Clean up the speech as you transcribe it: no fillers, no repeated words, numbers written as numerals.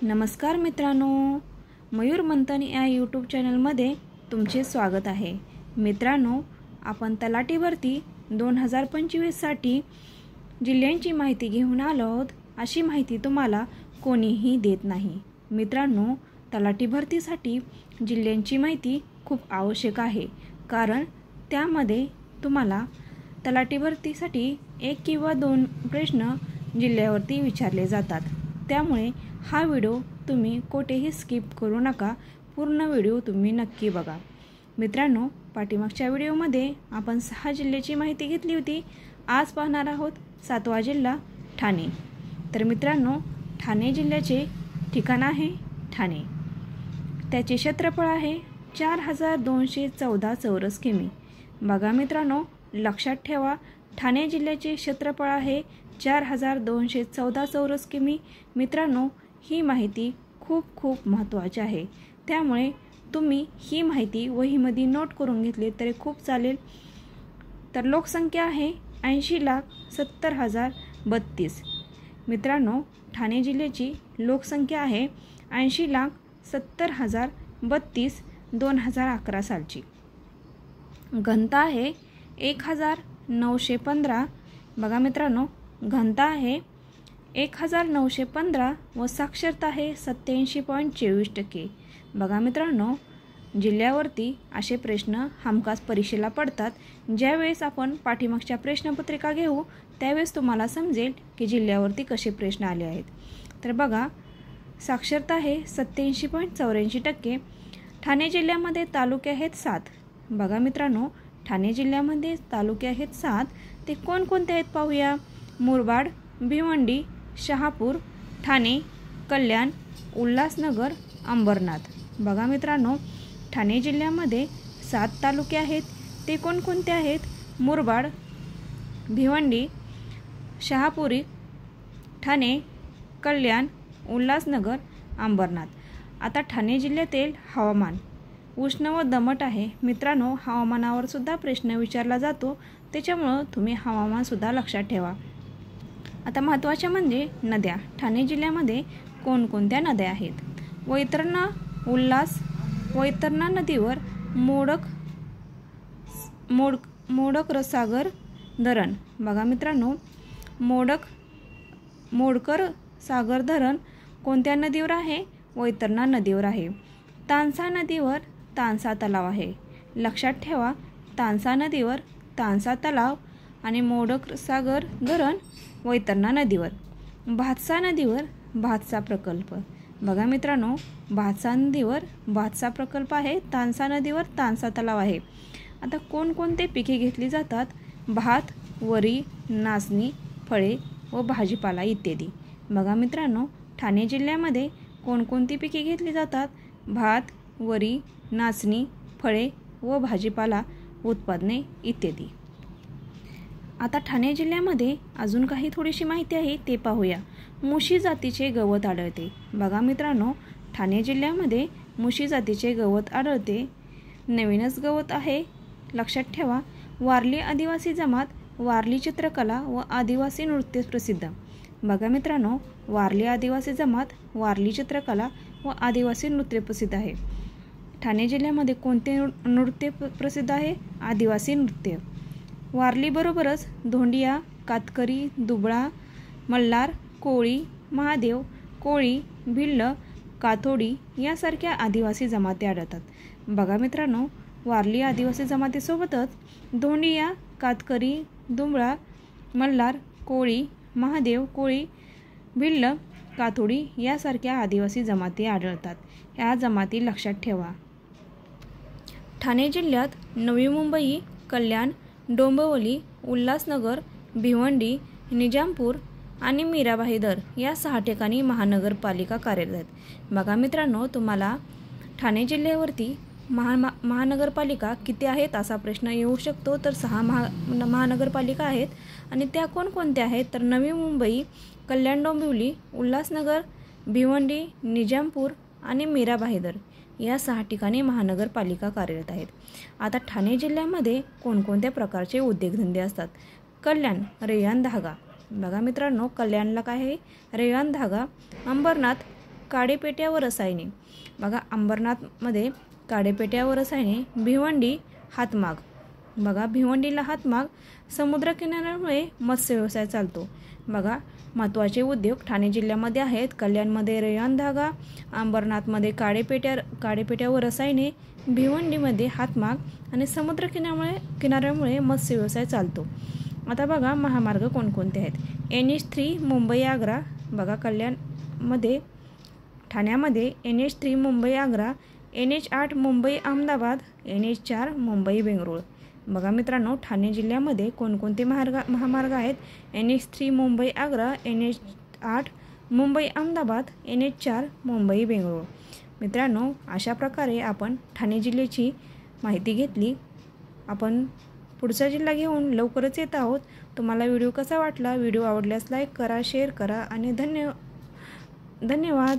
नमस्कार मित्रांनो, मयूर मंथन या यूट्यूब चॅनलमध्ये तुमचे स्वागत आहे। मित्रांनो, आपण तलाठी भरती 2025साठी जिल्ह्यांची माहिती घेऊन आलो आहोत। अशी माहिती तुम्हाला कोणीही देत नाही। मित्रांनो, तलाठी भरतीसाठी जिल्ह्यांची माहिती खूप आवश्यक आहे, कारण त्यामध्ये तुम्हाला तलाठी भरतीसाठी 1 किंवा 2 प्रश्न जिल्ह्यावरती विचारले जातात। त्यामुळे हा व्हिडिओ तुम्ही कोठेही स्किप करू नका, पूर्ण व्हिडिओ तुम्ही नक्की बघा। मित्रांनो, पाठीमागच्या व्हिडिओमध्ये आपण 6 जिल्ह्याची माहिती घेतली होती। आज पाहणार आहोत 7वा जिल्हा ठाणे। तर मित्रांनो, ठाणे जिल्ह्याचे ठिकाण आहे ठाणे। त्याचे क्षेत्रफळ आहे 4214 चौरस किमी। बघा मित्रांनो, लक्षात ठेवा, ठाणे जिल्ह्याचे क्षेत्रफळ आहे 4214 चौरस किमी। मित्रांनो, ही माहिती खूप महत्त्वाची आहे, त्यामुळे तुम्ही ही माहिती वहीमध्ये नोट करून घेतली तरी खूप चालेल। तर लोकसंख्या आहे 80,70,032। मित्रांनो, ठाणे जिल्ह्याची लोकसंख्या आहे 80,70,032 2011 सालची। घनता आहे 1915। बघा मित्रांनो, घनता आहे 1915 व साक्षरता आहे 87.24%। बघा मित्रांनो, जिल्ह्यावरती असे प्रश्न हमखास परीक्षेला पडतात। ज्यावेळेस आपण पाठीमागच्या प्रश्नपत्रिका घेऊ त्यावेळेस तुम्हाला समजेल की जिल्ह्यावरती कसे प्रश्न आले आहेत। तर बघा, साक्षरता आहे 87.84%। ठाणे जिल्ह्यामध्ये तालुके आहेत 7। बघा मित्रांनो, ठाणे जिल्ह्यामध्ये तालुके आहेत 7। ते कोणकोणते आहेत पाहूया। मुरबाड, भिवंडी, शहापूर, ठाणे, कल्याण, उल्हासनगर, अंबरनाथ। बघा मित्रांनो, ठाणे जिल्ह्यामध्ये 7 तालुके आहेत। ते कोणकोणते आहेत। मुरबाड, भिवंडी, शहापुरी, ठाणे, कल्याण, उल्हासनगर, अंबरनाथ। आता ठाणे जिल्ह्यातील हवामान उष्ण व दमट आहे। मित्रांनो, हवामानावर सुद्धा प्रश्न विचारला जातो, त्याच्यामुळे तुम्ही हवामान सुद्धा लक्षात ठेवा। आता महत्त्वाचे म्हणजे नद्या। ठाणे जिल्ह्यामध्ये कोणकोणत्या नद्या आहेत। वैतरणा, उल्हास, वैतरणा नदीवर मोडक सागर धरण। बघा मित्रांनो, मोडकर सागर धरण कोणत्या नदीवर आहे। वैतरणा नदीवर आहे। तानसा नदीवर तानसा तलाव आहे। लक्षात ठेवा, तानसा नदीवर तानसा तलाव आणि मोडक सागर धरण वैतरणा नदीवर। भातसा नदीवर भातसा प्रकल्प। बघा मित्रांनो, भातसा नदीवर भातसा प्रकल्प आहे। तानसा नदीवर तानसा तलाव आहे। आता कोणकोणते पिके घेतली जातात। भात, वरी, नाचणी, फळे व भाजीपाला इत्यादी। बघा मित्रांनो, ठाणे जिल्ह्यामध्ये कोणकोणती पिके घेतली जातात। भात, वरी, नाचणी, फळे व भाजीपाला उत्पादने इत्यादी। आता ठाणे जिल्ह्यामध्ये अजून काही थोडीशी माहिती आहे, ते पाहूया। मुशी जातीचे गवत आढळते। बघा मित्रांनो, ठाणे जिल्ह्यामध्ये मुशी जातीचे गवत आढळते। नवीनच गवत आहे, लक्षात ठेवा। वारली आदिवासी जमात, वारली चित्रकला व आदिवासी नृत्य प्रसिद्ध। बघा मित्रांनो, वारली आदिवासी जमात, वारली चित्रकला व आदिवासी नृत्य प्रसिद्ध आहे। ठाणे जिल्ह्यामध्ये कोणते नृत्य प्रसिद्ध आहे। आदिवासी नृत्य। वारली बरोबरच धोंडिया, कातकरी, दुबळा, मल्हार, कोळी, महादेव, कोळी, भिल्ल, काथोडी यासारख्या आदिवासी जमाती आढळतात। बघा मित्रांनो, वारली आदिवासी जमातीसोबतच धोंडिया, कातकरी, दुबळा, मल्हार, कोळी, महादेव, कोळी, भिल्ल, काथोडी यासारख्या आदिवासी जमाती आढळतात। या जमाती लक्षात ठेवा। ठाणे जिल्ह्यात नवी मुंबई, कल्याण, डोंबिवली, उल्हासनगर, भिवंडी, निजामपूर आणि मीरा भाईदर या 6 ठिकाणी महानगरपालिका कार्यरत आहेत। बघा मित्रांनो, तुम्हाला ठाणे जिल्ह्यावरती महानगरपालिका किती आहेत असा प्रश्न येऊ शकतो। तर 6 महानगरपालिका आहेत आणि त्या कोणकोणत्या आहेत। तर नवी मुंबई, कल्याण, डोंबिवली, उल्हासनगर, भिवंडी, निजामपूर आणि मीरा भाईदर या 6 ठिकाणी महानगरपालिका कार्यरत आहेत। आता ठाणे जिल्ह्यामध्ये कोणकोणत्या प्रकारचे उद्योगधंदे असतात। कल्याण, रेयन धागा। बघा मित्रांनो, कल्याणला काय आहे। रेयन धागा। अंबरनाथ, काडेपेट्या व रसायने. बघा अंबरनाथमध्ये काडेपेट्या व रसायने. भिवंडी हातमाग. बघा भिवंडीला हातमाग. समुद्रकिनाऱ्यामुळे मत्स्य व्यवसाय चालतो. बघा महत्त्वाचे उद्योग ठाणे जिल्ह्यामध्ये आहेत. कल्याणमध्ये रेयन धागा, अंबरनाथमध्ये काडेपेट्या व रसायने, भिवंडीमध्ये हातमाग आणि किनाऱ्यामुळे मत्स्य व्यवसाय चालतो. आता बघा महामार्ग कोणकोणते आहेत. NH3 मुंबई आग्रा. बघा कल्याणमध्ये ठाण्यामध्ये NH3 Mumbai Agra, NH8 Mumbai Ahmedabad, NH4 Mumbai Bengaluru. बघा मित्रांनो ठाणे जिल्ह्यामध्ये कोणकोणते महामार्ग आहेत. NH3 Mumbai Agra, NH8 Mumbai Ahmedabad, NH4 Mumbai Bengaluru. मित्रांनो अशा प्रकारे आपण ठाणे जिल्ह्याची माहिती घेतली. आपण पुढचा जिल्हा घेऊन लवकरच येत आहोत. तुम्हाला व्हिडिओ कसा वाटला? व्हिडिओ आवडल्यास लाईक करा, शेअर करा आणि धन्यवाद.